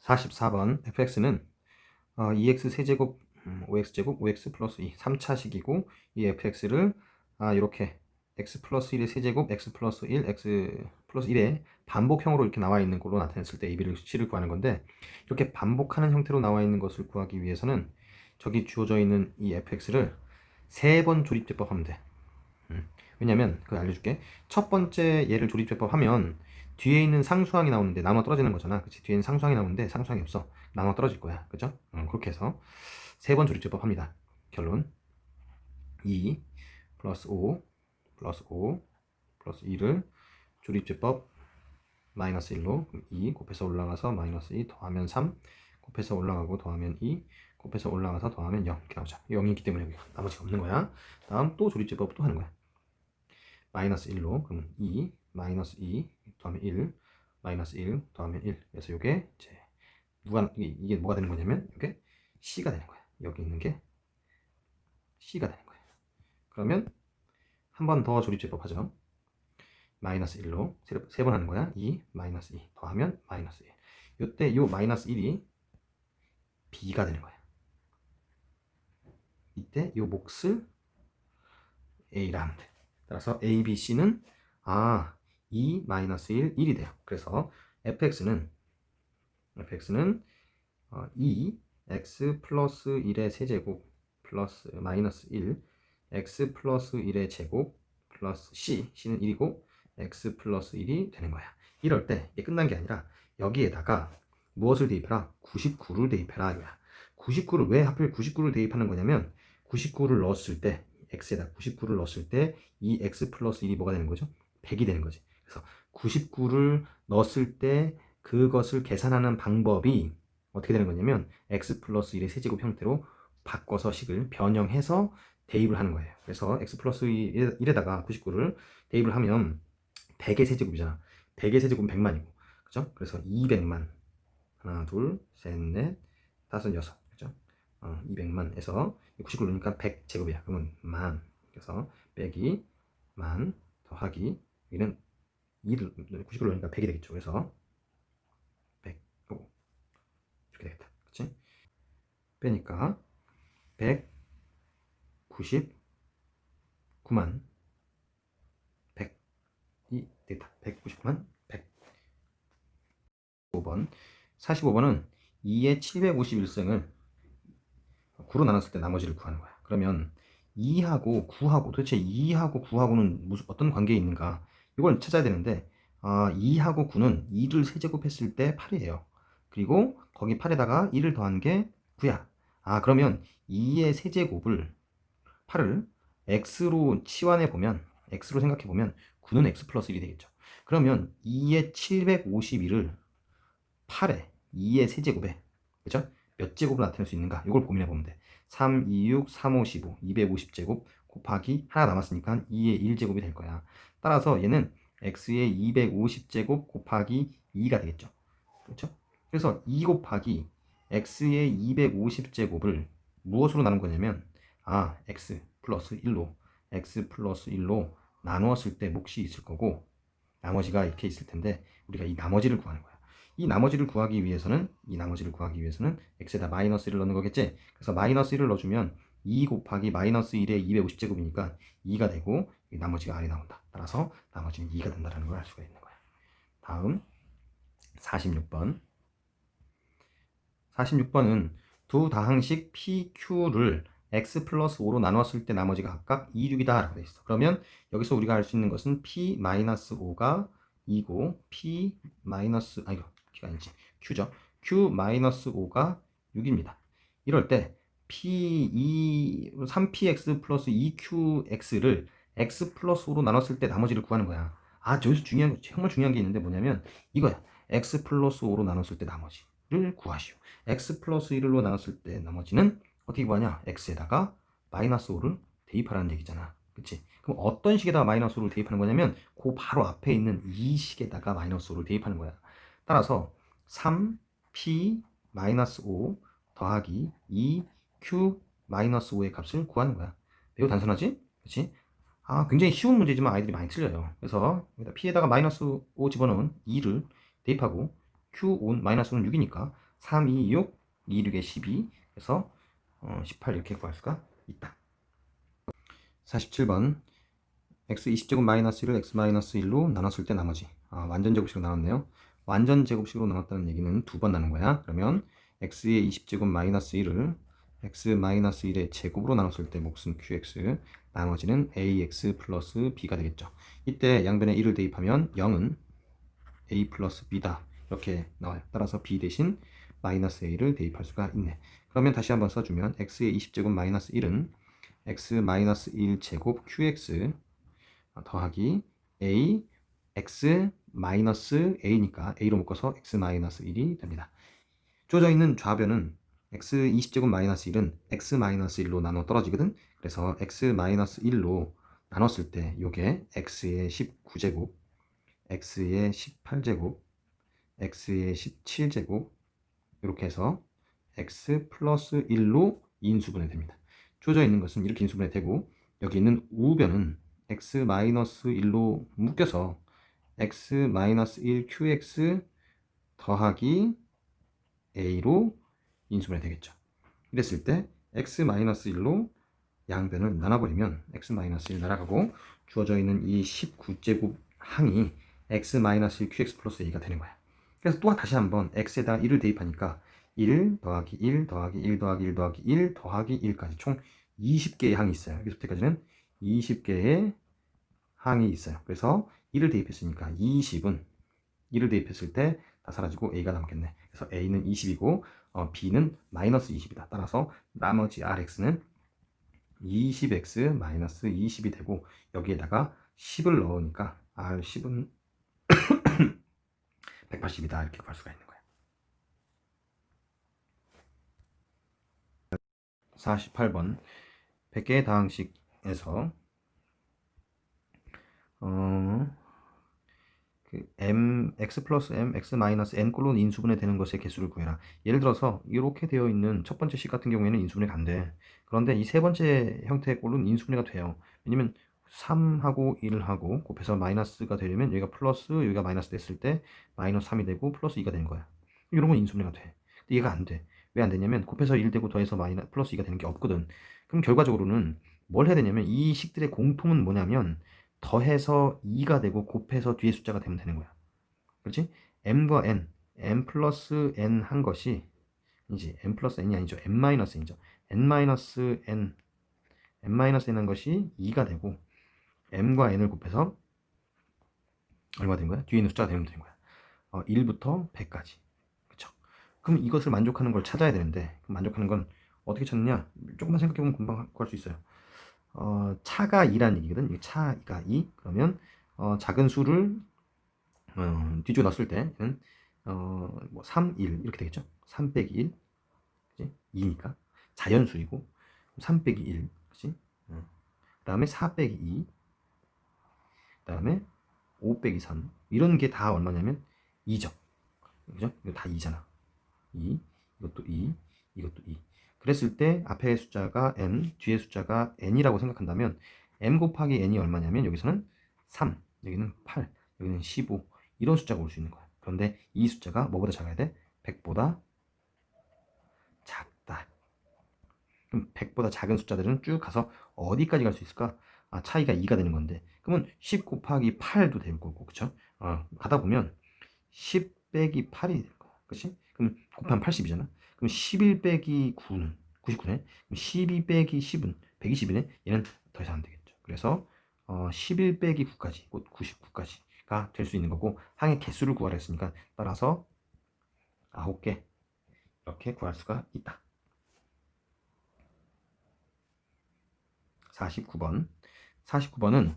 44번 fx는 2x 세제곱 5x제곱 5x 플러스 2 3차식이고 이 fx를 이렇게 x 플러스 1의 세제곱 x 플러스 1 x 플러스 1의 반복형으로 이렇게 나와 있는 걸로 나타냈을 때 AB를 C를 구하는 건데, 이렇게 반복하는 형태로 나와 있는 것을 구하기 위해서는 저기 주어져 있는 이 fx를 3번 조립제법 하면 돼. 왜냐면 그거 알려줄게. 첫 번째 얘를 조립제법 하면 뒤에 있는 상수항이 나오는데 나눠 떨어지는 거잖아. 그치? 뒤에 있는 상수항이 나오는데 상수항이 없어. 나눠 떨어질 거야. 그죠? 그렇게 해서 3번 조립제법 합니다. 결론 2 플러스 5 플러스 5 플러스 2를 조립제법 마이너스 1로 2 곱해서 올라가서 마이너스 2 더하면 3 곱해서 올라가고 더하면 2 곱해서 올라가서 더하면 0 이렇게 나오죠. 0이기 때문에 나머지가 없는 거야. 다음 또 조립제법 또 하는 거야. 마이너스 1로 그럼 2 마이너스 2 더하면 1 마이너스 1 더하면 1. 그래서 이게 이제 이게 뭐가 되는 거냐면 이게 C가 되는 거야. 여기 있는 게 C가 되는 거야. 그러면 한 번 더 조립제법 하죠. 마이너스 1로 3번 하는 거야. 2 마이너스 2 더하면 마이너스 1. 이때 요 마이너스 1이 B가 되는 거야. 이때 요 몫을 A라 하면 돼. 따라서 A, B, C는 2 마이너스 1, 1이 돼요. 그래서 fx는 2 x 플러스 1의 세제곱 플러스 마이너스 1 x 플러스 1의 제곱 플러스 C는 1이고 x 플러스 1이 되는 거야. 이럴 때 이게 끝난 게 아니라 여기에다가 무엇을 대입해라? 99를 대입해라 이거야. 99를 왜 하필 99를 대입하는 거냐면 99를 넣었을 때 x에다 99를 넣었을 때 이 x 플러스 1이 뭐가 되는 거죠? 100이 되는 거지. 그래서 99를 넣었을 때 그것을 계산하는 방법이 어떻게 되는 거냐면 x 플러스 1의 세제곱 형태로 바꿔서 식을 변형해서 대입을 하는 거예요. 그래서 x 플러스 1에다가 99를 대입을 하면 100의 세제곱이잖아. 100의 세제곱은 100만이고, 그죠? 그래서 200만. 하나, 둘, 셋, 넷, 다섯, 여섯. 그죠? 200만에서 99를 넣으니까 100제곱이야. 그러면 만. 그래서 빼기 만 더하기 여기는 2를 99를 넣으니까 100이 되겠죠. 그래서 100 이렇게 되겠다. 그치? 빼니까 199만 100이 되겠다. 199만 100. 5번 45번은 2의 751승을 9로 나눴을 때 나머지를 구하는 거야. 그러면 2하고 9하고 도대체 2하고 9하고는 무슨 어떤 관계에 있는가? 이걸 찾아야 되는데 2하고 9는 2를 세제곱했을 때 8이에요. 그리고 거기 8에다가 1을 더한 게 9야. 그러면 2의 세제곱을 8을 x로 치환해 보면 x로 생각해 보면 9는 x 플러스 1이 되겠죠. 그러면 2의 751을 8에 2의 세제곱에 그죠? 몇 제곱을 나타낼 수 있는가? 이걸 고민해 보면 돼. 3, 2, 6, 3, 5, 15, 250제곱 곱하기 하나 남았으니까 2의 1제곱이 될 거야. 따라서 얘는 x의 250제곱 곱하기 2가 되겠죠. 그렇죠? 그래서 2 곱하기 x의 250제곱을 무엇으로 나눈 거냐면 x 플러스 1로 나누었을 때 몫이 있을 거고 나머지가 이렇게 있을 텐데 우리가 이 나머지를 구하는 거야. 이 나머지를 구하기 위해서는 x에다 마이너스 1을 넣는 거겠지. 그래서 마이너스 1을 넣어주면 2 곱하기 마이너스 1의 250제곱이니까 2가 되고 나머지가 아래 나온다. 따라서 나머지는 2가 된다는 걸 알 수가 있는 거야. 다음 46번 46번은 두 다항식 PQ를 x 플러스 5로 나눴을 때 나머지가 각각 2, 6이다 라고 되어 있어. 그러면 여기서 우리가 알 수 있는 것은 P-5가 2고 Q가 아니지. Q죠. Q-5가 6입니다. 이럴 때 P2, 3px 플러스 2qx를 x 플러스 5로 나눴을 때 나머지를 구하는 거야. 저기서 정말 중요한 게 있는데 뭐냐면 이거야. x 플러스 5로 나눴을 때 나머지를 구하시오. x 플러스 1로 나눴을 때 나머지는 어떻게 구하냐? x에다가 마이너스 5를 대입하라는 얘기잖아. 그치? 그럼 어떤 식에다가 마이너스 5를 대입하는 거냐면 그 바로 앞에 있는 이 식에다가 마이너스 5를 대입하는 거야. 따라서 3p 마이너스 5 더하기 2q 마이너스 5의 값을 구하는 거야. 매우 단순하지? 그치? 굉장히 쉬운 문제지만 아이들이 많이 틀려요. 그래서 p에다가 마이너스 5 집어넣은 2를 대입하고 q 마이너스 5는 6이니까 3, 2, 6, 2, 6에 12. 그래서 18 이렇게 구할 수가 있다. 47번 x 20제곱 마이너스 1을 x 마이너스 1로 나눴을 때 나머지. 완전 제곱식으로 나눴네요. 완전 제곱식으로 나눴다는 얘기는 두 번 나눈 거야. 그러면 x의 20제곱 마이너스 1을 x 마이너스 1의 제곱으로 나눴을 때 몫은 qx, 나머지는 ax 플러스 b가 되겠죠. 이때 양변에 1을 대입하면 0은 a 플러스 b다 이렇게 나와요. 따라서 b 대신 마이너스 a를 대입할 수가 있네. 그러면 다시 한번 써주면 x의 20제곱 마이너스 1은 x 마이너스 1 제곱 qx 더하기 a x 마이너스 a니까 a로 묶어서 x 마이너스 1이 됩니다. 주어져 있는 좌변은 x 20제곱 마이너스 1은 x 마이너스 1로 나눠 떨어지거든. 그래서 x 마이너스 1로 나눴을 때 요게 x의 19제곱, x의 18제곱, x의 17제곱 이렇게 해서 x 플러스 1로 인수분해 됩니다. 주어져 있는 것은 이렇게 인수분해 되고 여기 있는 우변은 x 마이너스 1로 묶여서 x 마이너스 1 qx 더하기 a로 인수분해 되겠죠. 이랬을 때 x 마이너스 1로 양변을 나눠버리면 x 마이너스 1 날아가고 주어져 있는 이 19제곱 항이 x 마이너스 1 qx 플러스 a가 되는 거야. 그래서 또 다시 한번 x에다 1을 대입하니까 1 더하기 1 더하기 1 더하기 1 더하기 1 더하기 1까지 총 20개의 항이 있어요. 여기서부터까지는 20개의 항이 있어요. 그래서 1을 대입했으니까 20은 1을 대입했을 때 다 사라지고 a가 남겠네. 그래서 a는 20이고 b는 마이너스 20이다. 따라서 나머지 rx는 20x 마이너스 20이 되고 여기에다가 10을 넣으니까 r10은 180이다 이렇게 구할 수가 있는 거야. 48번 100개의 다항식에서 x 플러스 m, x 마이너스 n 꼴로 인수분해 되는 것의 개수를 구해라. 예를 들어서 이렇게 되어 있는 첫 번째 식 같은 경우에는 인수분해가 안 돼. 그런데 이 세 번째 형태의 꼴은 인수분해가 돼요. 왜냐면 3하고 1하고 곱해서 마이너스가 되려면 여기가 플러스 여기가 마이너스 됐을 때 마이너스 3이 되고 플러스 2가 되는 거야. 이런 건 인수분해가 돼. 근데 얘가 안 돼. 왜 안 되냐면 곱해서 1 되고 더해서 마이너스 플러스 2가 되는 게 없거든. 그럼 결과적으로는 뭘 해야 되냐면 이 식들의 공통은 뭐냐면 더해서 2가 되고 곱해서 뒤에 숫자가 되면 되는 거야. 그렇지? m과 n, m 플러스 n 한 것이 이제 m 플러스 n이 아니죠. m 마이너스 n이죠. n 마이너스 n, m 마이너스 n 한 것이 2가 되고 m과 n을 곱해서 얼마 된 거야? 뒤에 있는 숫자가 되면 되는 거야. 1부터 100까지. 그쵸? 그럼 이것을 만족하는 걸 찾아야 되는데 만족하는 건 어떻게 찾느냐? 조금만 생각해보면 금방 구할 수 있어요. 차가 2라는 얘기거든. 차가 2. 그러면 작은 수를 뒤집어 놨을 때는 뭐 3, 1 이렇게 되겠죠. 3 빼기 1, 그치? 2니까 자연수이고 3 빼기 1, 그치? 그 다음에 4 빼기 2, 그 다음에 5 빼기 3 이런 게 다 얼마냐면 2죠. 그죠? 이거 다 2잖아. 2, 이것도 2, 이것도 2. 그랬을 때 앞에 숫자가 m, 뒤에 숫자가 n이라고 생각한다면 m 곱하기 n이 얼마냐면 여기서는 3, 여기는 8, 여기는 15 이런 숫자가 올 수 있는 거야. 그런데 이 숫자가 뭐보다 작아야 돼? 100보다 작다. 그럼 100보다 작은 숫자들은 쭉 가서 어디까지 갈 수 있을까? 차이가 2가 되는 건데 그러면 10 곱하기 8도 될 거고 그쵸? 가다 보면 10 빼기 8이 될 거야. 그치? 그럼 곱하면 80이잖아. 그럼 11 빼기 9는 99네. 그럼 12 빼기 10은 120이네. 얘는 더 이상 안 되겠죠. 그래서 11 빼기 9까지, 곧 99까지가 될 수 있는 거고 항의 개수를 구하라 했으니까 따라서 9개 이렇게 구할 수가 있다. 49번. 49번은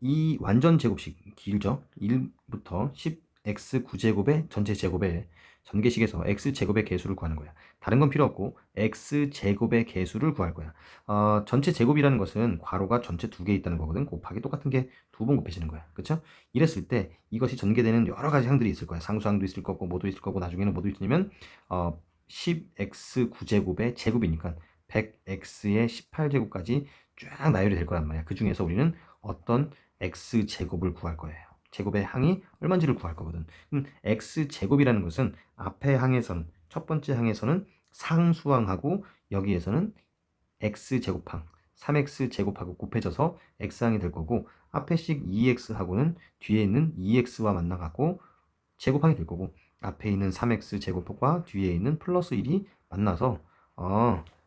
이 완전 제곱식 길죠. 1부터 10x 9제곱의 전체 제곱의 전개식에서 x제곱의 개수를 구하는 거야. 다른 건 필요 없고 x제곱의 개수를 구할 거야. 전체 제곱이라는 것은 괄호가 전체 두 개 있다는 거거든. 곱하기 똑같은 게 두 번 곱해지는 거야. 그쵸? 이랬을 때 이것이 전개되는 여러 가지 항들이 있을 거야. 상수항도 있을 거고 뭐도 있을 거고 나중에는 뭐도 있으냐면 10x 9제곱의 제곱이니까 100x의 18제곱까지 쫙 나열이 될 거란 말이야. 그 중에서 우리는 어떤 x제곱을 구할 거예요. 제곱의 항이 얼마인지를 구할 거거든. 그럼 x제곱이라는 것은 앞의 항에선 첫 번째 항에서는 상수항하고 여기에서는 x제곱항 3x제곱하고 곱해져서 x항이 될 거고 앞에 식 2x하고는 뒤에 있는 2x와 만나갖고 제곱항이 될 거고 앞에 있는 3x제곱과 뒤에 있는 플러스 1이 만나서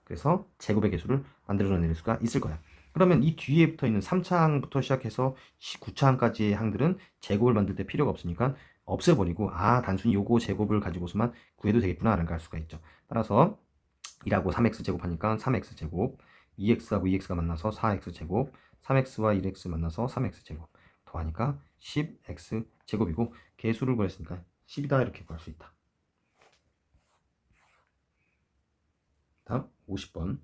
그래서 제곱의 개수를 만들어낼 수가 있을 거야. 그러면 이 뒤에 붙어 있는 3차 항부터 시작해서 9차 항까지의 항들은 제곱을 만들 때 필요가 없으니까 없애버리고 단순히 요거 제곱을 가지고서만 구해도 되겠구나 라는 걸 알 수가 있죠. 따라서 1하고 3x 제곱하니까 3x 제곱 2x하고 2x가 만나서 4x 제곱 3x와 1x 만나서 3x 제곱 더하니까 10x 제곱이고 개수를 구했으니까 10이다 이렇게 구할 수 있다. 다음 50번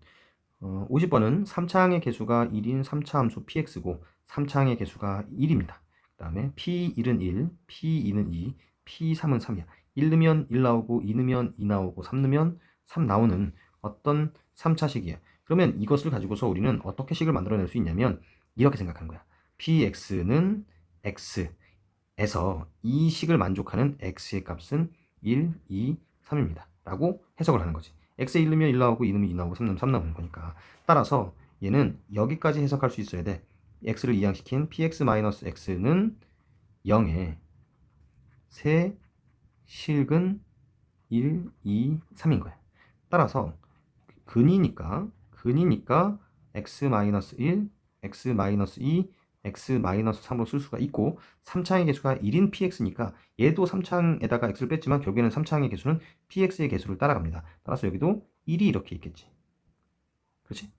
50번은 3차항의 개수가 1인 3차 함수 px고 3차항의 개수가 1입니다. 그 다음에 p1은 1, p2는 2, p3은 3이야. 1 넣으면 1 나오고 2 넣으면 2 나오고 3 넣으면 3 나오는 어떤 3차식이야. 그러면 이것을 가지고서 우리는 어떻게 식을 만들어낼 수 있냐면 이렇게 생각하는 거야. px는 x에서 이 식을 만족하는 x의 값은 1, 2, 3입니다. 라고 해석을 하는 거지. x에 1 넣으면 1 나오고 2 넣으면 2 나오고 3 넣으면 3 나오는 거니까. 따라서 얘는 여기까지 해석할 수 있어야 돼. x를 이항시킨 px-x는 0에 세 실근 1, 2, 3인 거야. 따라서 근이니까 x-1, x-2, x-3으로 쓸 수가 있고 3차항의 개수가 1인 px니까 얘도 3차항에다가 x를 뺐지만 결국에는 3차항의 개수는 px의 개수를 따라갑니다. 따라서 여기도 1이 이렇게 있겠지. 그렇지?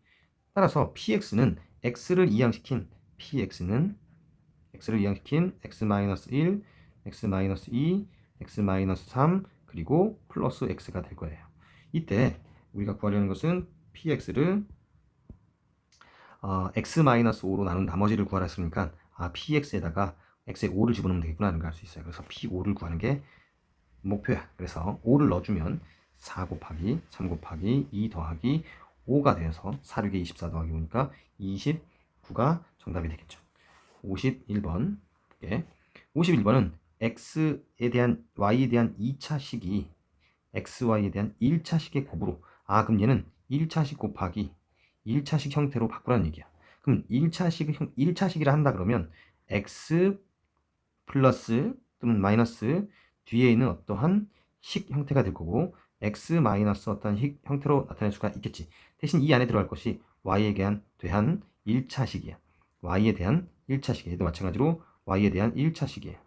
따라서 px는 x를 이항시킨 x-1, x-1, x-2, x-3 그리고 플러스 x가 될 거예요. 이때 우리가 구하려는 것은 px를 x-5로 나눈 나머지를 구하라 했으니까 px에다가 x에 5를 집어넣으면 되겠구나 하는 걸 알 수 있어요. 그래서 p5를 구하는 게 목표야. 그래서 5를 넣어주면 4 곱하기 3 곱하기 2 더하기 5가 되어서 4, 6에 24 더하기 5니까 29가 정답이 되겠죠. 51번 51번은 x에 대한 y에 대한 2차식이 xy에 대한 1차식의 곱으로 그럼 얘는 1차식 곱하기 1차식 형태로 바꾸라는 얘기야. 그럼 1차식이라 한다 그러면 x 플러스 또는 마이너스 뒤에 있는 어떠한 식 형태가 될 거고 x 마이너스 어떤 형태로 나타낼 수가 있겠지. 대신 이 안에 들어갈 것이 y에 대한 1차식이야. y에 대한 1차식이야. 얘도 마찬가지로 y에 대한 1차식이에요.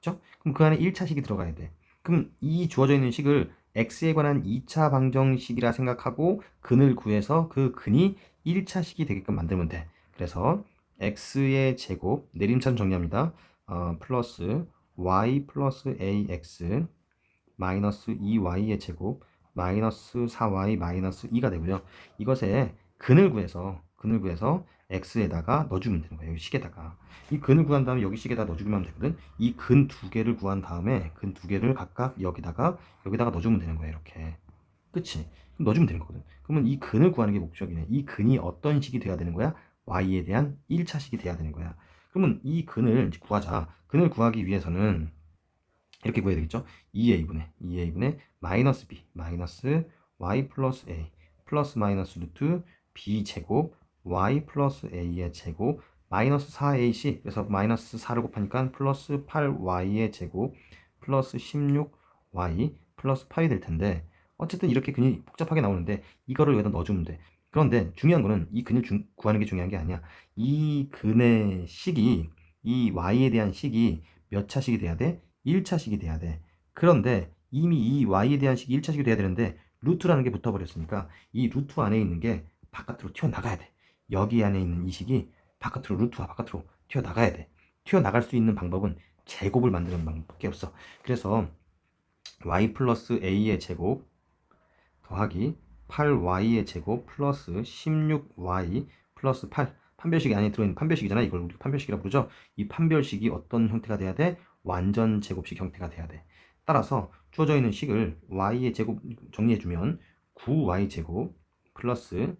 그렇죠? 그럼 그 안에 1차식이 들어가야 돼. 그럼 이 주어져 있는 식을 x에 관한 2차 방정식이라 생각하고 근을 구해서 그 근이 1차식이 되게끔 만들면 돼. 그래서 x의 제곱, 내림차순 정리합니다. 플러스 y 플러스 ax 마이너스 2y의 제곱 마이너스 4y 마이너스 2가 되고요. 이것에 근을 구해서 x에다가 넣어주면 되는 거예요. 여기 식에다가. 이 근을 구한 다음에 여기 식에다 넣어주기만 하면 되거든. 이 근 두 개를 구한 다음에 근 두 개를 각각 여기다가 넣어주면 되는 거예요. 이렇게. 그치? 그럼 넣어주면 되는 거거든. 그러면 이 근을 구하는 게 목적이네. 이 근이 어떤 식이 돼야 되는 거야? y에 대한 1차식이 돼야 되는 거야. 그러면 이 근을 구하자. 근을 구하기 위해서는 이렇게 구해야 되겠죠? 2a분의 마이너스 b 마이너스 y 플러스 a 플러스 마이너스 루트 b 제곱 y 플러스 a의 제곱 마이너스 4ac 그래서 마이너스 4를 곱하니까 플러스 8y의 제곱 플러스 16y 플러스 8이 될 텐데 어쨌든 이렇게 근이 복잡하게 나오는데 이거를 여기다 넣어주면 돼. 그런데 중요한 거는 이 근을 구하는 게 중요한 게 아니야. 이 근의 식이 이 y에 대한 식이 몇 차식이 돼야 돼? 1차식이 돼야 돼. 그런데 이미 이 y에 대한 식이 1차식이 돼야 되는데 루트라는 게 붙어버렸으니까 이 루트 안에 있는 게 바깥으로 튀어나가야 돼. 여기 안에 있는 이 식이 바깥으로 루트와 바깥으로 튀어나가야 돼. 튀어나갈 수 있는 방법은 제곱을 만드는 방법밖에 없어. 그래서 y 플러스 a의 제곱 더하기 8y의 제곱 플러스 16y 플러스 8 판별식이 안에 들어있는 판별식이잖아. 이걸 우리 판별식이라고 부르죠. 이 판별식이 어떤 형태가 돼야 돼? 완전 제곱식 형태가 돼야 돼. 따라서 주어져 있는 식을 y의 제곱 정리해주면 9y 제곱 플러스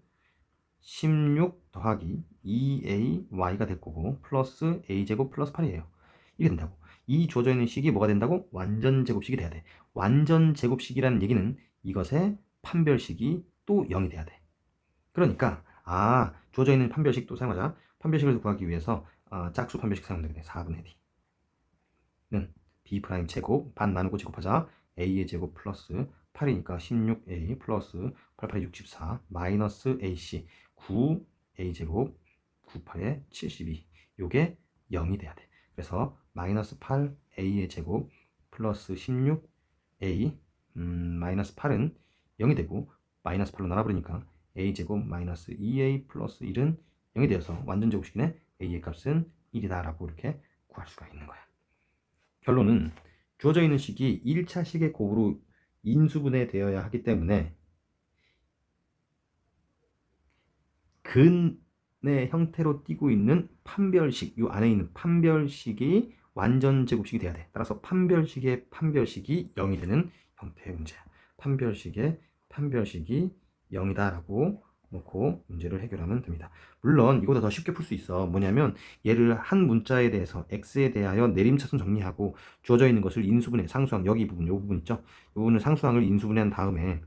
16 더하기 2ay가 될 거고 플러스 a제곱 플러스 8이에요. 이게 된다고. 이 주어져 있는 식이 뭐가 된다고? 완전 제곱식이 돼야 돼. 완전 제곱식이라는 얘기는 이것의 판별식이 또 0이 돼야 돼. 그러니까 주어져 있는 판별식 또 사용하자. 판별식을 구하기 위해서 짝수 판별식 사용되게 돼. 4분의 d는 b 프라임 제곱 반 나누고 제곱하자. a의 제곱 플러스 8이니까 16a 플러스 8, 8, 64 마이너스 ac 9a 제곱 9, 8에 72 요게 0이 돼야 돼. 그래서 마이너스 8a의 제곱 플러스 16a 마이너스 8은 0이 되고 마이너스 8로 나눠버리니까 a제곱 마이너스 2a 플러스 1은 0이 되어서 완전 제곱식이네. a의 값은 1이다 라고 이렇게 구할 수가 있는 거야. 결론은 주어져 있는 식이 1차 식의 곱으로 인수분해 되어야 하기 때문에 근의 형태로 띄고 있는 판별식, 이 안에 있는 판별식이 완전 제곱식이 돼야 돼. 따라서 판별식의 판별식이 0이 되는 형태의 문제야. 판별식의 판별식이 0이다 라고 놓고 문제를 해결하면 됩니다. 물론 이거보다 더 쉽게 풀 수 있어. 뭐냐면 얘를 한 문자에 대해서 x에 대하여 내림차순 정리하고 주어져 있는 것을 인수분해, 상수항, 여기 부분, 이 부분 있죠? 이 부분을 상수항을 인수분해한 다음에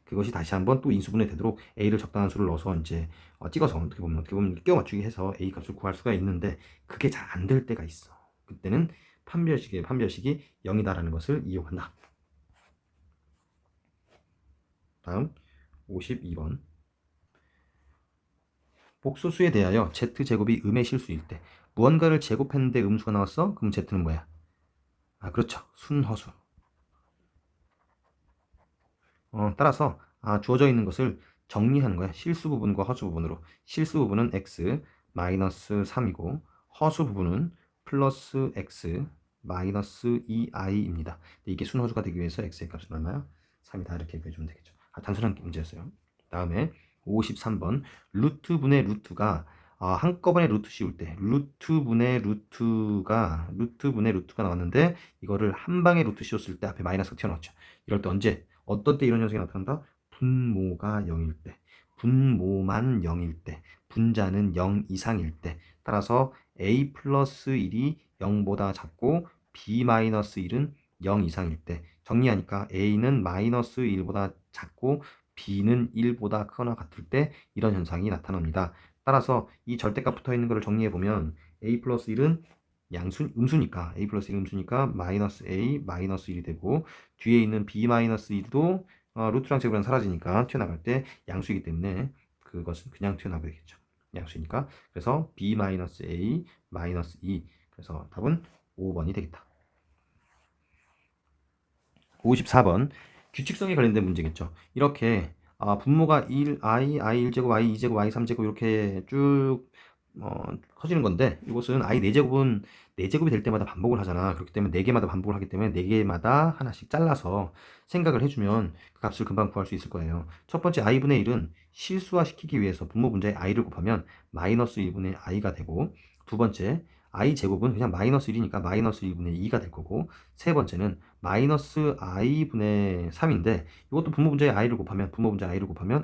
그것이 다시 한번 또 인수분해 되도록 a를 적당한 수를 넣어서 이제 찍어서 어떻게 보면 끼워 맞추기 해서 a 값을 구할 수가 있는데 그게 잘 안 될 때가 있어. 그때는 판별식이 0이다라는 것을 이용한다. 다음 52번. 복소수에 대하여 z제곱이 음의 실수일 때 무언가를 제곱했는데 음수가 나왔어? 그럼 z는 뭐야? 그렇죠. 순허수. 따라서 주어져 있는 것을 정리하는 거야. 실수 부분과 허수 부분으로. 실수 부분은 x 마이너스 3이고 허수 부분은 플러스 x 마이너스 2i입니다. 이게 순허수가 되기 위해서 x의 값은 얼마야? 3이다. 이렇게 해주면 되겠죠. 단순한 문제였어요. 다음에 53번 루트분의 루트가 한꺼번에 루트 씌울 때 루트분의 루트가 나왔는데 이거를 한 방에 루트 씌웠을 때 앞에 마이너스가 튀어나왔죠. 이럴 때 언제? 어떤 때 이런 현상이 나타난다? 분모가 0일 때, 분모만 0일 때, 분자는 0 이상일 때. 따라서 a 플러스 1이 0보다 작고 b 마이너스 1은 0 이상일 때. 정리하니까 a는 마이너스 1보다 작고 b는 1보다 크거나 같을 때 이런 현상이 나타납니다. 따라서 이 절대값 붙어 있는 것을 정리해 보면 a 플러스 1은 음수니까 a 플러스 1 음수니까 마이너스 a 마이너스 1이 되고 뒤에 있는 b 마이너스 1도 루트랑 제곱이랑 사라지니까 튀어나갈 때 양수이기 때문에 그것은 그냥 튀어나오게 되겠죠. 양수니까 그래서 b 마이너스 a 마이너스 2 그래서 답은 5번이 되겠다. 54번 규칙성에 관련된 문제겠죠. 이렇게 분모가 1, i, i1제곱, i2제곱, i3제곱 이렇게 쭉 커지는 건데 이것은 i 4제곱은 4제곱이 될 때마다 반복을 하잖아. 그렇기 때문에 4개마다 반복을 하기 때문에 4개마다 하나씩 잘라서 생각을 해주면 그 값을 금방 구할 수 있을 거예요. 첫 번째 i분의 1은 실수화시키기 위해서 분모 분자에 i를 곱하면 마이너스 1분의 i가 되고 두 번째 i제곱은 그냥 마이너스 1이니까 마이너스 1분의 2가 될 거고 세 번째는 마이너스 i분의 3인데 이것도 분모 분자에 i를 곱하면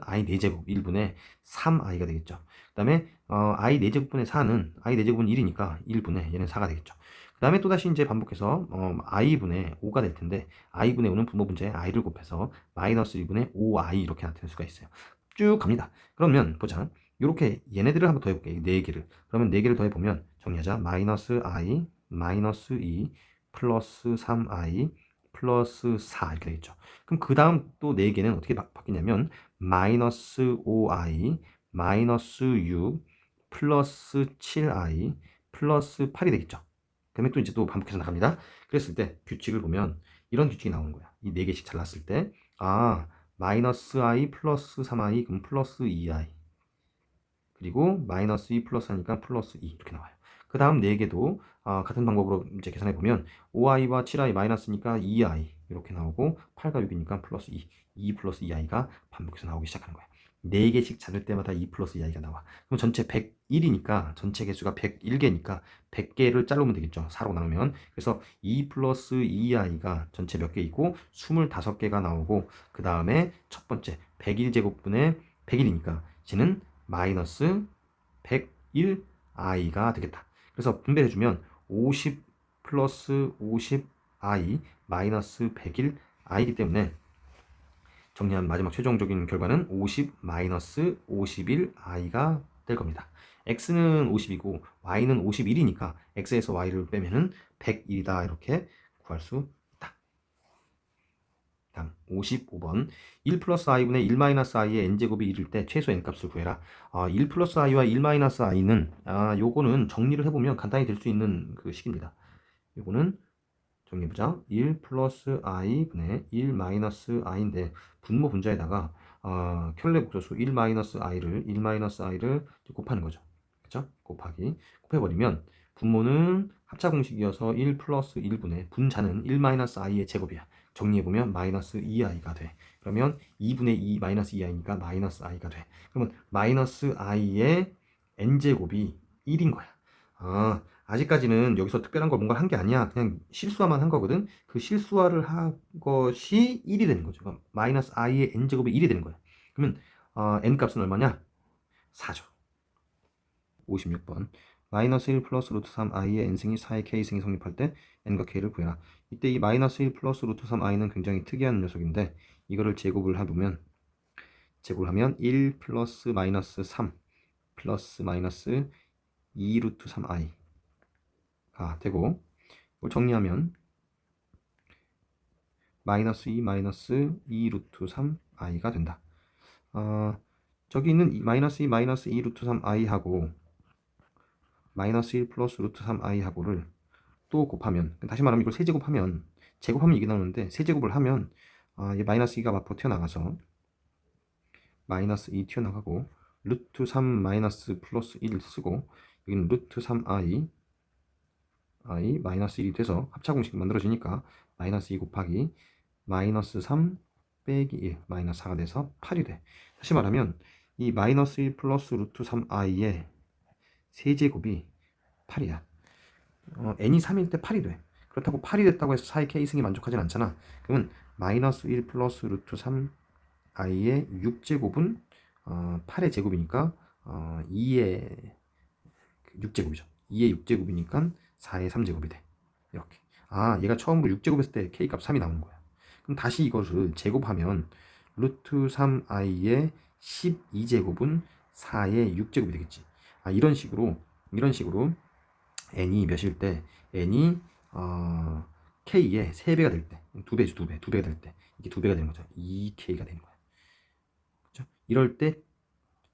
i 4제곱 1분의 3i가 되겠죠. 그 다음에 i 4제곱분의 4는 i 4제곱은 1이니까 1분의 얘는 4가 되겠죠. 그 다음에 또다시 이제 반복해서 i분의 5가 될 텐데 i분의 5는 분모 분자에 i를 곱해서 마이너스 1분의 5i 이렇게 나타낼 수가 있어요. 쭉 갑니다. 그러면 보자. 이렇게 얘네들을 한번 더해볼게. 4개를. 그러면 4개를 더해보면 정리하자. 마이너스 i 마이너스 2 플러스 3i 플러스 4 이렇게 되겠죠. 그럼 그 다음 또 4개는 어떻게 바뀌냐면 마이너스 5i 마이너스 6 플러스 7i 플러스 8이 되겠죠. 그러면 또 이제 또 반복해서 나갑니다. 그랬을 때 규칙을 보면 이런 규칙이 나오는 거야. 이 4개씩 잘랐을 때 마이너스 i 플러스 3i 그럼 플러스 2i 그리고 마이너스 2 플러스 하니까 플러스 2 이렇게 나와요. 그 다음 4개도 같은 방법으로 이제 계산해 보면 5i와 7i 마이너스니까 2i 이렇게 나오고 8과 6이니까 플러스 2 플러스 2i가 반복해서 나오기 시작하는 거야. 4개씩 자를 때마다 2 플러스 2i가 나와. 그럼 전체 101이니까 전체 개수가 101개니까 100개를 자르면 되겠죠. 4로 나누면. 그래서 2 플러스 2i가 전체 몇 개 있고 25개가 나오고 그 다음에 첫 번째 101제곱분의 100이니까 쟤는 마이너스 101i가 되겠다. 그래서 분배해주면 50 플러스 50i 마이너스 100일 i이기 때문에 정리한 마지막 최종적인 결과는 50 마이너스 51i가 될 겁니다. x는 50이고 y는 51이니까 x에서 y를 빼면은 101이다 이렇게 구할 수 있다. 다음 55번 1 플러스 i분의 1 마이너스 i의 n제곱이 1일 때 최소 n값을 구해라. 1 플러스 i와 1 마이너스 i는 요거는 정리를 해보면 간단히 될 수 있는 그 식입니다. 요거는 정리해보자. 1 플러스 i분의 1 마이너스 i인데 분모 분자에다가 켤레 복소수 1 마이너스 i를 곱하는 거죠. 그쵸? 곱해버리면 분모는 합차 공식이어서 1 플러스 1분의 분자는 1 마이너스 i의 제곱이야. 정리해보면 마이너스 2i가 돼. 그러면 2분의 2 마이너스 2i니까 마이너스 i가 돼. 그러면 마이너스 i의 n제곱이 1인 거야. 아직까지는 여기서 특별한 걸 뭔가 한 게 아니야. 그냥 실수화만 한 거거든. 그 실수화를 한 것이 1이 되는 거죠. 그러니까 마이너스 i의 n제곱이 1이 되는 거야. 그러면 n 값은 얼마냐? 4죠. 56번 마이너스 1 플러스 루트 3i의 n승이 4의 k승이 성립할 때 n과 k를 구해라. 이때 이 마이너스 1 플러스 루트 3i는 굉장히 특이한 녀석인데 이거를 제곱을 하면 1 플러스 마이너스 3 플러스 마이너스 2 루트 3i 되고 이걸 정리하면 마이너스 2 루트 3i가 된다. 저기 있는 마이너스 2 루트 3i하고 마이너스 1 플러스 루트 3i하고를 또 곱하면, 다시 말하면 이걸 세제곱하면 이게 나오는데 세제곱을 하면 이 마이너스 2가 앞으로 튀어나가서 마이너스 2 튀어나가고 루트 3 마이너스 플러스 1 쓰고 여기는 루트 3i 마이너스 1이 돼서 합차 공식이 만들어지니까 마이너스 2 곱하기 마이너스 3 빼기 1 마이너스 4가 돼서 8이 돼. 다시 말하면 이 마이너스 1 플러스 루트 3i의 세제곱이 8이야. n이 3일 때 8이 돼. 그렇다고 8이 됐다고 해서 4의 k승이 만족하진 않잖아. 그러면 마이너스 1 플러스 루트 3i의 6제곱은 8의 제곱이니까 2의 6제곱이죠. 2의 6제곱이니까 4의 3제곱이 돼. 이렇게. 얘가 처음으로 6제곱 했을 때 k값 3이 나오는 거야. 그럼 다시 이것을 제곱하면 루트 3i의 12제곱은 4의 6제곱이 되겠지. 이런 식으로 n이 몇일 때 n이 k의 3배가 될 때, 2배죠. 2배가 될 때 이게 2배가 되는 거죠. 2k가 되는 거야. 그렇죠? 이럴 때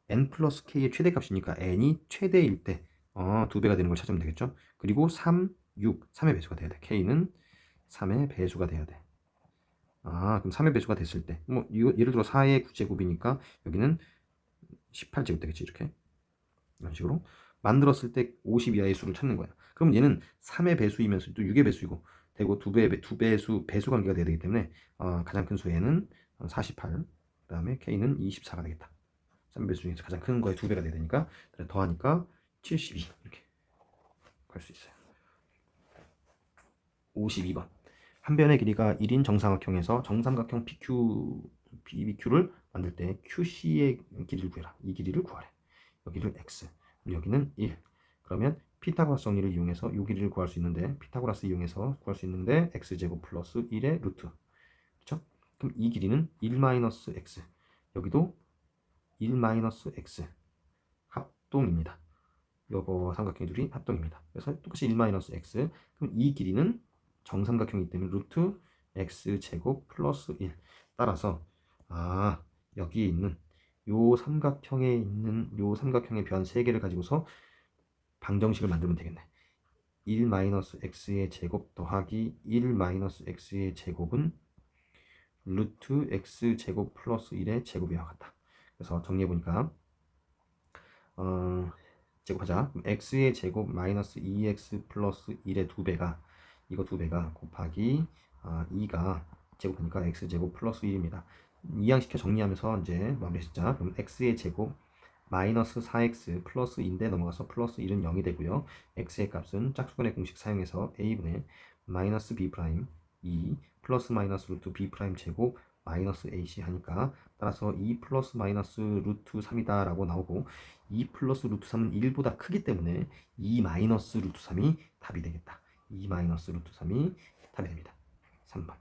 n 플러스 k의 최대값이니까 n이 최대일 때 2배가 되는 걸 찾으면 되겠죠. 그리고 3, 6, 3의 배수가 돼야 돼. k는 3의 배수가 돼야 돼. 그럼 3의 배수가 됐을 때 예를 들어 4의 9제곱이니까 여기는 18제곱 되겠지. 이렇게 이런 식으로 만들었을 때 50 이하의 수를 찾는 거야. 그럼 얘는 3의 배수이면서 또 6의 배수이고 되고 2배수 배수 관계가 돼야 되기 때문에 가장 큰 수에는 48, 그 다음에 k는 24가 되겠다. 3배수 중에서 가장 큰 거에 2배가 돼야 되니까 더하니까 72 이렇게 갈 수 있어요. 52번 한 변의 길이가 1인 정삼각형에서 정삼각형 BBQ를 만들 때 QC의 길이를 구해라. 이 길이를 구하래. 여기를 x, 여기는 1. 그러면 피타고라스 정리를 이용해서 이 길이를 구할 수 있는데 x제곱 플러스 1의 루트. 그렇죠? 그럼 이 길이는 1-x. 여기도 1-x 합동입니다. 요거 삼각형 둘이 합동입니다. 그래서 똑같이 1-x. 그럼 이 길이는 정삼각형이기 때문에 루트 x제곱 플러스 1. 따라서 여기 있는 요 삼각형의 변 3개를 가지고서 방정식을 만들면 되겠네. 1-x의 제곱 더하기 1-x의 제곱은 루트 x제곱 플러스 1의 제곱이와 같다. 그래서 정리해보니까 제곱하자. x의 제곱 마이너스 2x 플러스 1의 2배가 이거 2배가 곱하기 2가 제곱하니까 x제곱 플러스 1입니다. 이항시켜 정리하면서 이제 마무리 짓자. 그럼 x의 제곱 마이너스 4x 플러스 2인데 넘어가서 플러스 1은 0이 되고요. x의 값은 짝수근의 공식 사용해서 a분의 마이너스 b 프라임 2 플러스 마이너스 루트 b 프라임 제곱 마이너스 AC 하니까 따라서 2 플러스 마이너스 루트 3이다 라고 나오고 2 플러스 루트 3은 1보다 크기 때문에 2 마이너스 루트 3이 답이 되겠다. 2 마이너스 루트 3이 답이 됩니다. 3번.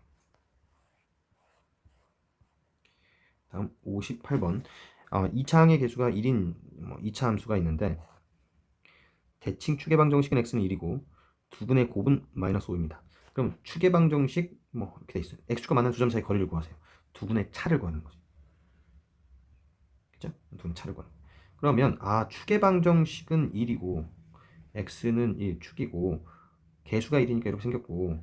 다음 58번. 2차 항의 개수가 1인 2차 함수가 있는데 대칭 추계방 정식은 x는 1이고 두분의 곱은 마이너스 5입니다. 그럼 추계방 정식 이렇게 돼 있어요. x축과 만나는 두 점 사이 거리를 구하세요. 두분의 차를 구하는 거죠. 그죠? 두분의 차를 구하는 거예요. 그러면 추계방 정식은 1이고 x는 1 축이고 개수가 1이니까 이렇게 생겼고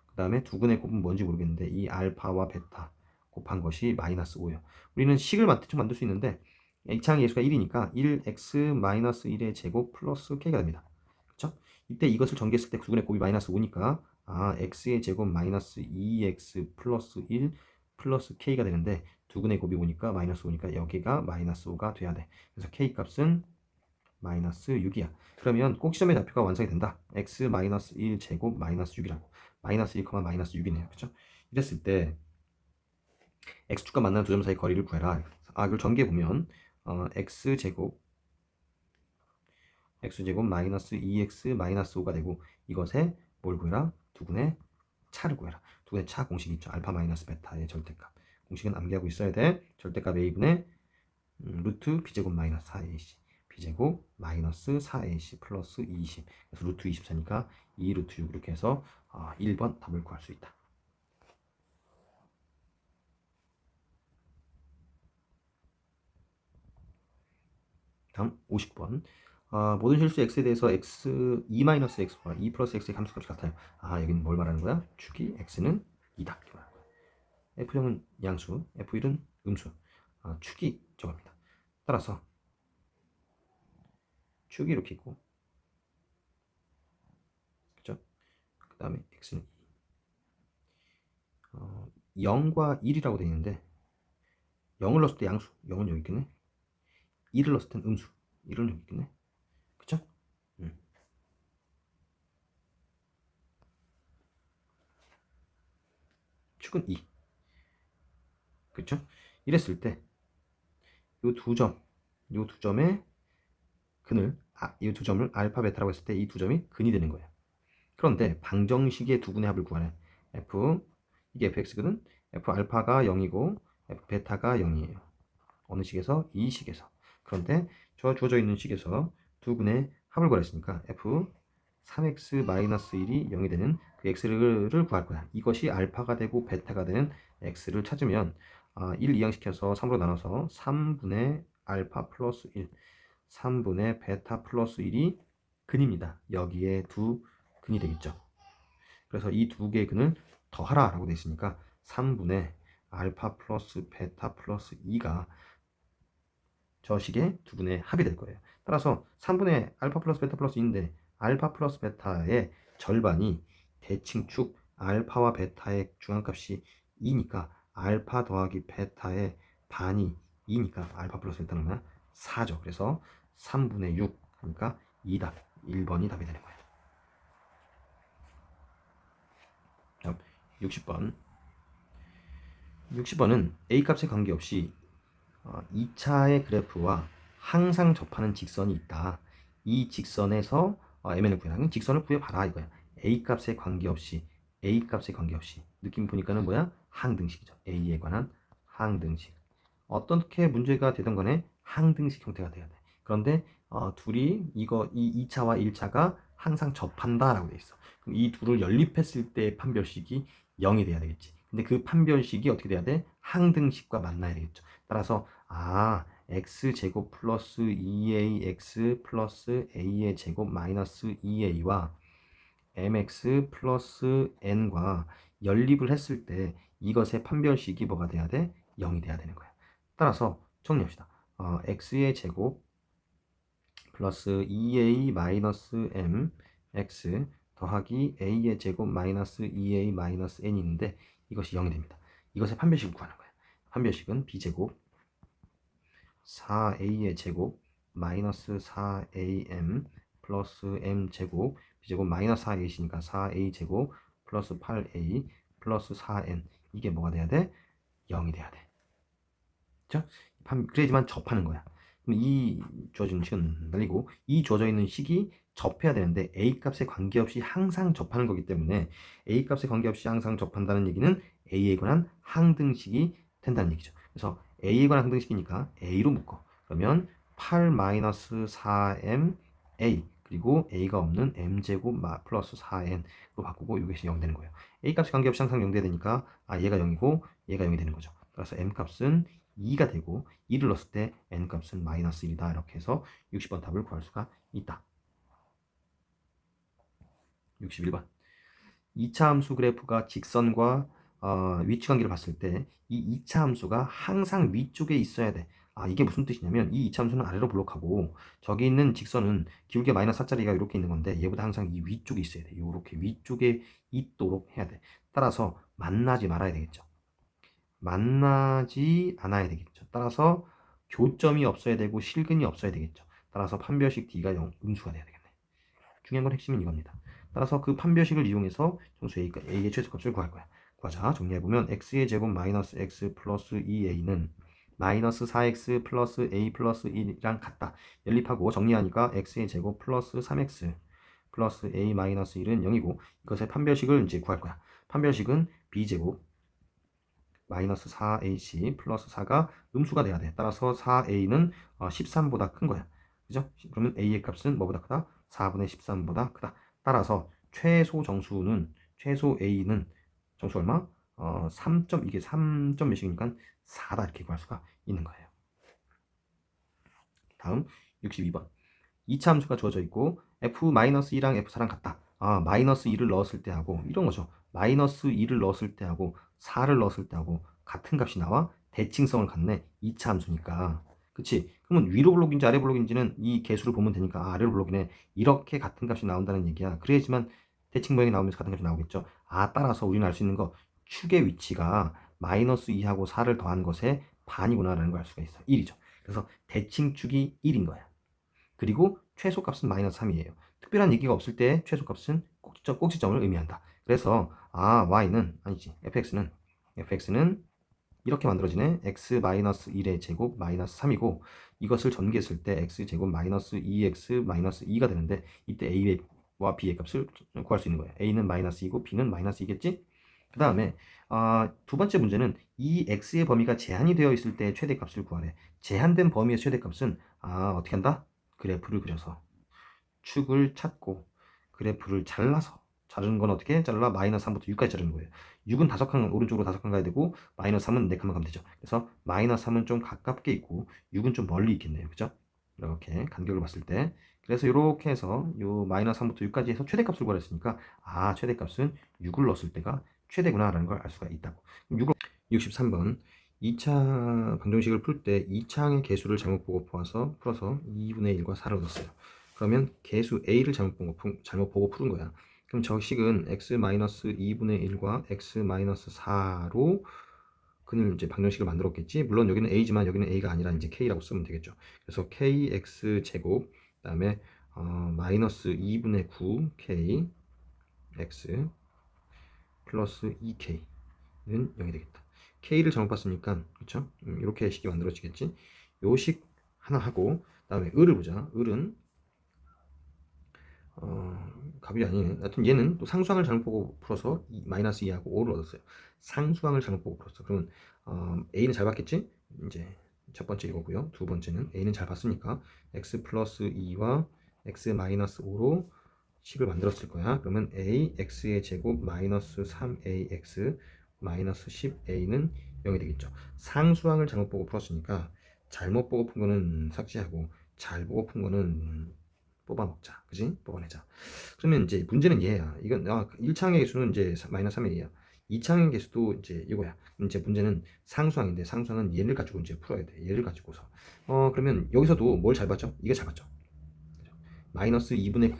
그 다음에 두분의 곱은 뭔지 모르겠는데 이 알파와 베타 곱한 것이 마이너스 5예요. 우리는 식을 대충 만들 수 있는데 이차항의 예수가 1이니까 1x-1의 제곱 플러스 k가 됩니다. 그쵸? 이때 이것을 전개했을 때 두분의 곱이 마이너스 5니까 x의 제곱 마이너스 2x 플러스 1 플러스 k가 되는데 두분의 곱이 5니까 마이너스 5니까 여기가 마이너스 5가 돼야 돼. 그래서 k 값은 마이너스 6이야. 그러면 꼭지점의 좌표가 완성이 된다. x 마이너스 1 제곱 마이너스 6이라고. 마이너스 1, 마이너스 6이네요. 그쵸? 이랬을 때 x축과 만나는 두 점 사이 거리를 구해라. 이걸 전개해 보면 x제곱 마이너스 2x 마이너스 5가 되고 이것에 뭘 구해라? 두분의 차를 구해라. 두분의 차 공식이 있죠. 알파 마이너스 베타의 절대값. 공식은 암기하고 있어야 돼. 절대값 a분의 루트 b제곱 마이너스 4ac b제곱 마이너스 4ac 플러스 20. 그래서 루트 24니까 2 루트 6 이렇게 해서 1번 답을 구할 수 있다. 다음 50번. 모든 실수 x에 대해서 x 2-x와 2 플러스 x의 함수값이 같아요. 여기는 뭘 말하는 거야? 축이 x는 2다. 이렇게 말하는 거야. f0은 양수, f1은 음수. 축이 저겁니다. 따라서 축이 이렇게 있고, 그죠? 그 다음에 x는 2. 0과 1이라고 되어 있는데 0을 넣었을 때 양수, 0은 여기 있겠네. 1을 넣었을 땐 음수, 1은 여기 있겠네. 그쵸? 축은 2. 그쵸? 이랬을 때 이 두 점의 근을 이 두 점을 알파 베타라고 했을 때 이 두 점이 근이 되는 거예요. 그런데 방정식의 두 분의 합을 구하래. 이게 fx거든. f 알파가 0이고 f 베타가 0이에요. 어느 식에서? 이 식에서. 그런데 주어져 있는 식에서 두 분의 합을 구하랬으니까 f 3x-1이 0이 되는 그 x를 구할 거야. 이것이 알파가 되고 베타가 되는 x를 찾으면 1 이항시켜서 3으로 나눠서 3분의 알파 플러스 1 3분의 베타 플러스 1이 근입니다. 여기에 두 근이 되겠죠. 그래서 이 두 개의 근을 더하라 라고 되어 있으니까 3분의 알파 플러스 베타 플러스 2가 저 식의 두 분의 합이 될 거예요. 따라서 3분의 알파 플러스 베타 플러스 2인데 알파 플러스 베타의 절반이 대칭축 알파와 베타의 중앙값이 2니까 알파 더하기 베타의 반이 2니까 알파 플러스 베타는 4죠. 그래서 3분의 6 하니까 2답 1번이 답이 되는 거예요. 다음 60번. 60번은 A값에 관계없이 2차의 그래프와 항상 접하는 직선이 있다. 이 직선에서 MN을 구해라. 직선을 구해봐라 이거야. A값에 관계없이 느낌 보니까는 뭐야? 항등식이죠. A에 관한 항등식. 어떻게 문제가 되던 간에 항등식 형태가 돼야 돼. 그런데 둘이 이 2차와 1차가 항상 접한다 라고 돼 있어. 그럼 이 둘을 연립했을 때 판별식이 0이 돼야 되겠지. 근데 그 판별식이 어떻게 돼야 돼? 항등식과 만나야 되겠죠. 따라서 x제곱 플러스 2ax 플러스 a의 제곱 마이너스 2a와 mx 플러스 n과 연립을 했을 때 이것의 판별식이 뭐가 돼야 돼? 0이 돼야 되는 거야. 따라서 정리합시다. x의 제곱 플러스 2a 마이너스 m x 더하기 a의 제곱 마이너스 2a 마이너스 n이 있는데 이것이 0이 됩니다. 이것의 판별식을 구하는 거야. 판별식은 b제곱 4a의 제곱 마이너스 4am 플러스 m제곱 b제곱 마이너스 4a시니까 4a 제곱 플러스 8a 플러스 4n 이게 뭐가 돼야 돼? 0이 돼야 돼. 그렇죠? 그래야지만 접하는 거야. 그럼 이 주어진 식은 날리고 이 주어져 있는 식이 접해야 되는데 a 값에 관계없이 항상 접하는 거기 때문에 a 값에 관계없이 항상 접한다는 얘기는 a에 관한 항등식이 된다는 얘기죠. 그래서 a에 관한 항등식이니까 a로 묶어. 그러면 8-4m a 그리고 a가 없는 m제곱 플러스 4n으로 바꾸고 이것이 0 되는 거예요. a 값에 관계없이 항상 0 돼야 되니까 얘가 0이고 얘가 0이 되는 거죠. 따라서 m 값은 2가 되고 2를 넣었을 때 n 값은 마이너스 1이다. 이렇게 해서 60번 답을 구할 수가 있다. 61번 2차 함수 그래프가 직선과 위치 관계를 봤을 때 이 2차 함수가 항상 위쪽에 있어야 돼. 이게 무슨 뜻이냐면 이 2차 함수는 아래로 블록하고 저기 있는 직선은 기울기 마이너스 4짜리가 이렇게 있는 건데 얘보다 항상 이 위쪽에 있어야 돼. 이렇게 위쪽에 있도록 해야 돼. 따라서 만나지 말아야 되겠죠. 만나지 않아야 되겠죠. 따라서 교점이 없어야 되고 실근이 없어야 되겠죠. 따라서 판별식 D가 음수가 돼야 되겠네. 중요한 건 핵심은 이겁니다. 따라서 그 판별식을 이용해서 정수 A의 최소값을 구할 거야. 구하자. 정리해보면 X의 제곱 마이너스 X 플러스 2A는 마이너스 4X 플러스 A 플러스 1이랑 같다. 연립하고 정리하니까 X의 제곱 플러스 3X 플러스 A 마이너스 1은 0이고 이것의 판별식을 이제 구할 거야. 판별식은 B제곱 마이너스 4ac 플러스 4가 음수가 돼야 돼. 따라서 4a는 13보다 큰 거야. 그죠? 그러면 a의 값은 뭐보다 크다? 4분의 13보다 크다. 따라서 최소 a는 정수 얼마? 3점 이게 3점 몇이니까 4다 이렇게 구할 수가 있는 거예요. 다음 62번. 2차 함수가 주어져 있고 f-2랑 f4랑 같다. 마이너스 2를 넣었을 때 하고 이런 거죠. 마이너스 2를 넣었을 때 하고 4를 넣었을 때 하고 같은 값이 나와 대칭성을 갖네. 2차 함수니까. 그치? 그러면 위로 블록인지 아래 블록인지는 이 개수를 보면 되니까 아래로 블록이네. 이렇게 같은 값이 나온다는 얘기야. 그래야지만 대칭 모양이 나오면서 같은 값이 나오겠죠. 따라서 우리는 알 수 있는 거 축의 위치가 마이너스 2하고 4를 더한 것의 반이구나라는 걸 알 수가 있어. 1이죠. 그래서 대칭축이 1인 거야. 그리고 최소값은 마이너스 3이에요. 특별한 얘기가 없을 때 최소값은 꼭지점을 의미한다. 그래서 y는 아니지 fx는 이렇게 만들어지네. x 마이너스 1의 제곱 마이너스 3이고 이것을 전개했을 때 x 제곱 마이너스 2x 마이너스 2가 되는데 이때 a와 b의 값을 구할 수 있는 거예요. a는 마이너스 2고 b는 마이너스 2겠지? 그 다음에 두 번째 문제는 이 x의 범위가 제한이 되어 있을 때 최대값을 구하래. 제한된 범위의 최대값은 어떻게 한다? 그래프를 그려서 축을 찾고 그래프를 잘라서 자르는 건 어떻게? 잘라 마이너스 3부터 6까지 자르는 거예요. 6은 5칸 오른쪽으로 5칸 가야 되고 마이너스 3은 4칸만 가면 되죠. 그래서 마이너스 3은 좀 가깝게 있고 6은 좀 멀리 있겠네요. 그죠? 이렇게 간격을 봤을 때 그래서 이렇게 해서 요 마이너스 3부터 6까지 해서 최대값을 구하랬으니까 최대값은 6을 넣었을 때가 최대구나라는 걸 알 수가 있다고. 6을 63번 2차 방정식을 풀 때 2차항의 개수를 잘못 보고 풀어서 2분의 1과 4를 얻었어요. 그러면 개수 a를 잘못 보고 푸는 거야. 그럼 저 식은 x-2분의 1과 x-4로 그는 이제 방정식을 만들었겠지. 물론 여기는 a지만 여기는 a가 아니라 이제 k라고 쓰면 되겠죠. 그래서 kx 제곱 그다음에 마이너스 2분의 9 k x 플러스 2k는 0이 되겠다. k를 잘못 봤으니까 그렇죠? 이렇게 식이 만들어지겠지. 요 식 하나 하고 그다음에 을을 보자. 을은 값이 아니네. 하여튼 얘는 또 상수항을 잘못 보고 풀어서 마이너스 2하고 5를 얻었어요. 상수항을 잘못 보고 풀었어. 그러면 a는 잘 봤겠지? 이제 첫 번째 이거고요. 두 번째는 a는 잘 봤으니까 x 플러스 2와 x 마이너스 5로 식을 만들었을 거야. 그러면 a x의 제곱 마이너스 3ax 마이너스 10a는 0이 되겠죠. 상수항을 잘못 보고 풀었으니까 잘못 보고 푼 거는 삭제하고 잘 보고 푼 거는 뽑아먹자. 그지? 뽑아내자. 그러면 이제 문제는 얘야. 이건 1차항의 개수는 이제 마이너스 3이야. 2차항의 개수도 이제 이거야. 이제 문제는 상수항인데 상수항은 얘를 가지고 이제 풀어야 돼. 얘를 가지고서. 그러면 여기서도 뭘 잘 봤죠? 이게 잘 봤죠. 마이너스 2분의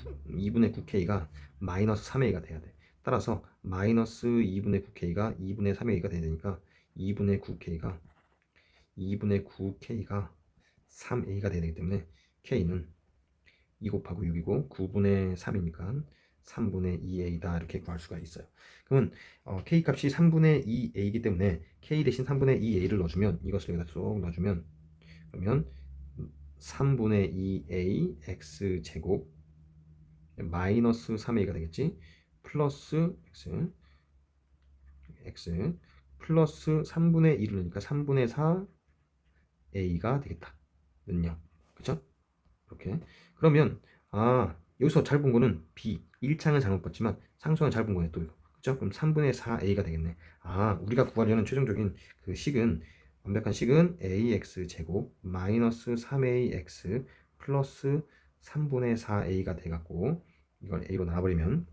9k가 마이너스 3a가 돼야 돼. 따라서 마이너스 2분의 9k가 2분의 3a가 돼야 되니까 2분의 9k가 3a가 돼야 되기 때문에 k는 2 곱하고 6이고 9분의 3이니까 3분의 2a다 이렇게 구할 수가 있어요. 그러면 k 값이 3분의 2a이기 때문에 k 대신 3분의 2a를 넣어주면 이것을 여기다 쏙 넣어주면 그러면 3분의 2a x 제곱 마이너스 3a가 되겠지. 플러스 x 플러스 3분의 1을 넣으니까 3분의 4a가 되겠다. 는 0. 그쵸? 이렇게. 그러면 여기서 잘 본 거는 b 1창은 잘못 봤지만 상수는 잘 본 거네 또 이거. 그쵸? 그럼 3분의 4a가 되겠네. 우리가 구하려는 최종적인 그 식은 완벽한 식은 ax 제곱 마이너스 3ax 플러스 3분의 4a가 돼갖고 이걸 a로 나눠버리면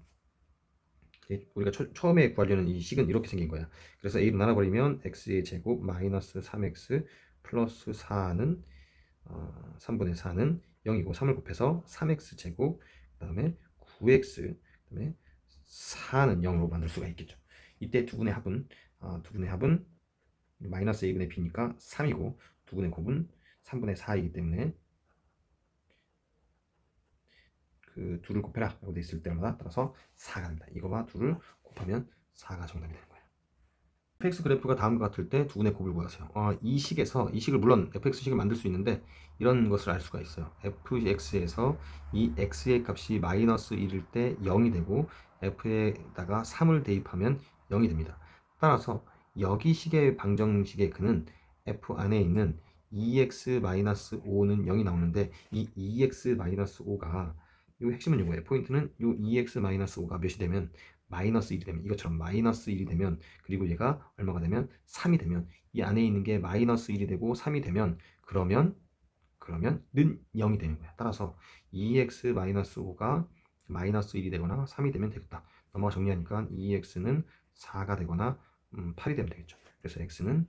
우리가 처음에 구하려는 이 식은 이렇게 생긴 거야. 그래서 a로 나눠버리면 x의 제곱 마이너스 3x 플러스 4는 3분의 4는 0이고 3을 곱해서 3x 제곱 그 다음에 9x 그 다음에 4는 0으로 만들 수가 있겠죠. 이때 두 분의 합은 마이너스 a분의 b니까 3이고 두 분의 곱은 3분의 4이기 때문에 그 둘을 곱해라 라고 돼 있을 때마다 따라서 4가 됩니다. 이거와 둘을 곱하면 4가 정답이 되는 거예요. fx 그래프가 다음과 같을 때 두 분의 곱을 구하세요. 이 식을 물론 fx식을 만들 수 있는데 이런 것을 알 수가 있어요. fx에서 이 x의 값이 마이너스 1일 때 0이 되고 f에다가 3을 대입하면 0이 됩니다. 따라서 여기 식의 방정식의 근은 f 안에 있는 2x-5는 0이 나오는데 이 2x-5가 이 핵심은 이거예요. 포인트는 이 2x-5가 몇이 되면 마이너스 1이 되면 이것처럼 마이너스 1이 되면 그리고 얘가 얼마가 되면 3이 되면 이 안에 있는 게 마이너스 1이 되고 3이 되면 그러면 는 0이 되는 거야. 따라서 2x-5가 마이너스 1이 되거나 3이 되면 되겠다. 넘어가 정리하니까 2x는 4가 되거나 8이 되면 되겠죠. 그래서 x는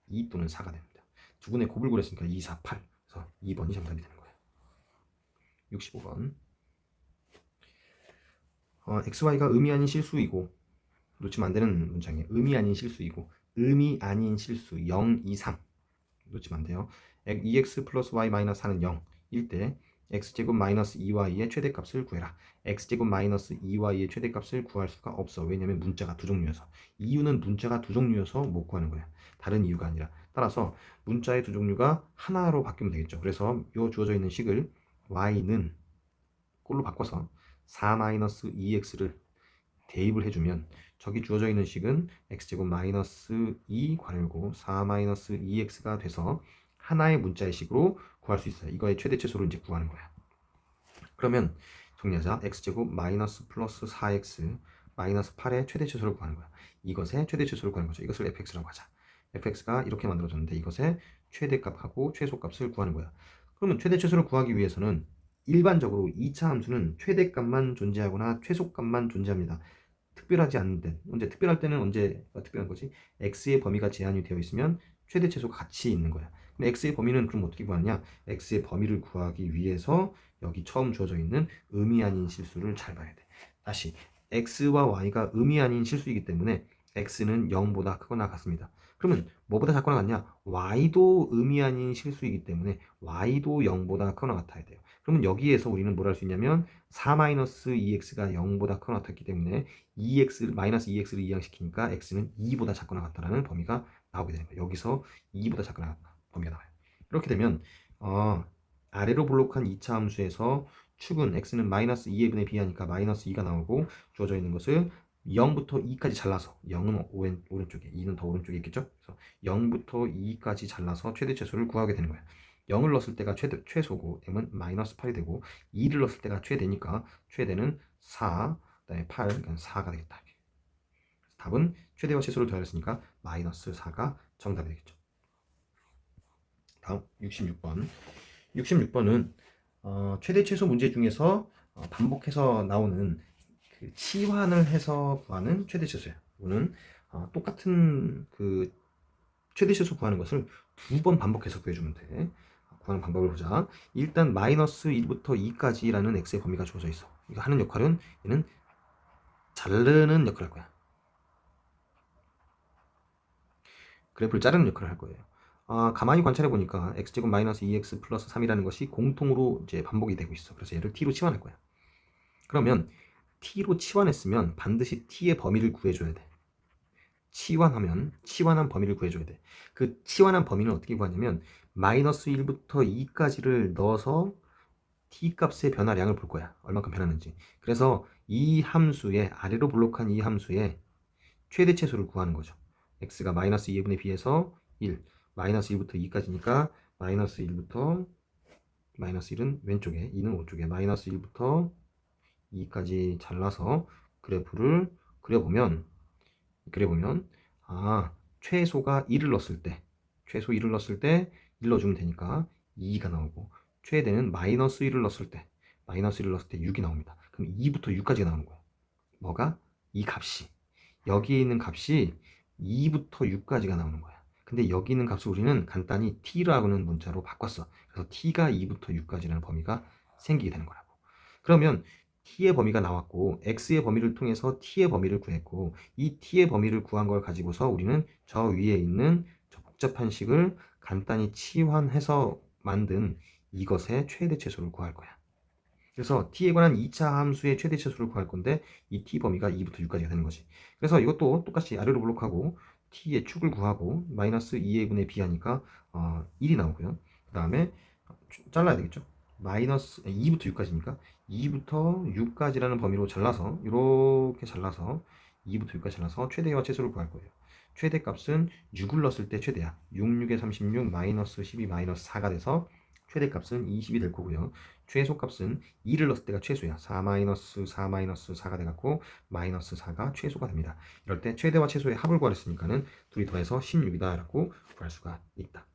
2 또는 4가 됩니다. 두 분의 곱을 구했으니까 2, 4, 8. 그래서 2번이 정답이 되는 거예요. 65번. xy가 의미 아닌 실수이고 놓치면 안 되는 문장이에요. 의미 아닌 실수이고 의미 아닌 실수 0 이상 놓치면 안 돼요. 2x 플러스 y 마이너스 4는 0일 때 x제곱 마이너스 2y의 최대값을 구해라. x제곱 마이너스 2y의 최대값을 구할 수가 없어. 왜냐면 문자가 두 종류여서. 이유는 문자가 두 종류여서 못 구하는 거야. 다른 이유가 아니라. 따라서 문자의 두 종류가 하나로 바뀌면 되겠죠. 그래서 요 주어져 있는 식을 y는 꼴로 바꿔서 4-2x를 대입을 해주면 저기 주어져 있는 식은 x제곱 마이너스 2 괄호고 4-2x가 돼서 하나의 문자의 식으로 구할 수 있어요. 이거의 최대 최소를 이제 구하는 거야. 그러면 정리하자. x제곱 마이너스 플러스 4x 마이너스 8의 최대 최소를 구하는 거야. 이것의 최대 최소를 구하는 거죠. 이것을 fx라고 하자. fx가 이렇게 만들어졌는데 이것의 최대값하고 최소값을 구하는 거야. 그러면 최대 최소를 구하기 위해서는 일반적으로 2차 함수는 최대값만 존재하거나 최소값만 존재합니다. 특별하지 않은 때, 언제 특별할 때는 언제가 특별한 거지? x의 범위가 제한이 되어 있으면 최대 최소가 같이 있는 거야. 그럼 x의 범위는 그럼 어떻게 구하느냐? x의 범위를 구하기 위해서 여기 처음 주어져 있는 의미 아닌 실수를 잘 봐야 돼. 다시 x와 y가 의미 아닌 실수이기 때문에 x는 0보다 크거나 같습니다. 그러면 뭐보다 작거나 같냐? y도 의미 아닌 실수이기 때문에 y도 0보다 크거나 같아야 돼요. 그러면 여기에서 우리는 뭘 할 수 있냐면 4-2x가 0보다 크거나 같았기 때문에 2x를 이항시키니까 x는 2보다 작거나 같다라는 범위가 나오게 되는 거예요. 여기서 2보다 작거나 같다 범위가 나와요. 이렇게 되면 아래로 볼록한 2차 함수에서 축은 x는 마이너스 2분의 b 하니까 마이너스 2가 나오고 주어져 있는 것을 0부터 2까지 잘라서 0은 오른쪽에 2는 더 오른쪽에 있겠죠. 그래서 0부터 2까지 잘라서 최대 최소를 구하게 되는 거예요. 0을 넣었을 때가 최소고 m은 마이너스 8이 되고 2를 넣었을 때가 최대니까 최대는 4 그다음에 8 그러니까 4가 되겠다. 답은 최대와 최소를 더했으니까 마이너스 4가 정답이 되겠죠. 다음 66번. 66번은 최대 최소 문제 중에서 반복해서 나오는 그 치환을 해서 구하는 최대 최소예요. 이거는 똑같은 그 최대 최소 구하는 것을 두 번 반복해서 구해주면 돼. 구하는 방법을 보자. 일단 마이너스 1부터 2까지라는 x의 범위가 주어져 있어. 이거 하는 역할은 얘는 자르는 역할을 할 거야. 그래프를 자르는 역할을 할 거예요. 가만히 관찰해 보니까 x제곱 마이너스 2x 플러스 3이라는 것이 공통으로 이제 반복이 되고 있어. 그래서 얘를 t로 치환할 거야. 그러면 t로 치환했으면 반드시 t의 범위를 구해줘야 돼. 치환한 범위를 구해줘야 돼. 그 치환한 범위는 어떻게 구하냐면 마이너스 1부터 2까지를 넣어서 t 값의 변화량을 볼 거야. 얼마큼 변하는지. 그래서 이 함수의 아래로 블록한 이 함수의 최대 최소를 구하는 거죠. x가 마이너스 2분의 b에서 1, 마이너스 1부터 2까지니까 마이너스 1부터 마이너스 1은 왼쪽에, 2는 오쪽에 마이너스 1부터 2까지 잘라서 그래프를 그려보면 최소가 1을 넣었을 때 최소 1을 넣었을 때 1 넣어주면 되니까 2가 나오고 최대는 마이너스 1을 넣었을 때 6이 나옵니다. 그럼 2부터 6까지가 나오는 거예요. 뭐가? 이 값이 여기에 있는 값이 2부터 6까지가 나오는 거야. 근데 여기 있는 값을 우리는 간단히 t라고는 문자로 바꿨어. 그래서 t가 2부터 6까지라는 범위가 생기게 되는 거라고. 그러면 t의 범위가 나왔고 x의 범위를 통해서 t의 범위를 구했고 이 t의 범위를 구한 걸 가지고서 우리는 저 위에 있는 저 복잡한 식을 간단히 치환해서 만든 이것의 최대 최소를 구할 거야. 그래서 t에 관한 2차 함수의 최대 최소를 구할 건데 이 t 범위가 2부터 6까지가 되는 거지. 그래서 이것도 똑같이 아래로 블록하고 t의 축을 구하고 마이너스 2의 분의 b 하니까 1이 나오고요. 그 다음에 잘라야 되겠죠. 마이너스 2부터 6까지니까 2부터 6까지라는 범위로 잘라서 이렇게 잘라서 2부터 6까지 잘라서 최대와 최소를 구할 거예요. 최대 값은 6을 넣었을 때 최대야. 6, 6에 36 마이너스 12 마이너스 4가 돼서 최대 값은 20이 될 거고요. 최소 값은 2를 넣었을 때가 최소야. 4 마이너스 4 마이너스 4가 돼갖고 마이너스 4가 최소가 됩니다. 이럴 때 최대와 최소의 합을 구하랬으니까는 둘이 더해서 16이다 라고 구할 수가 있다.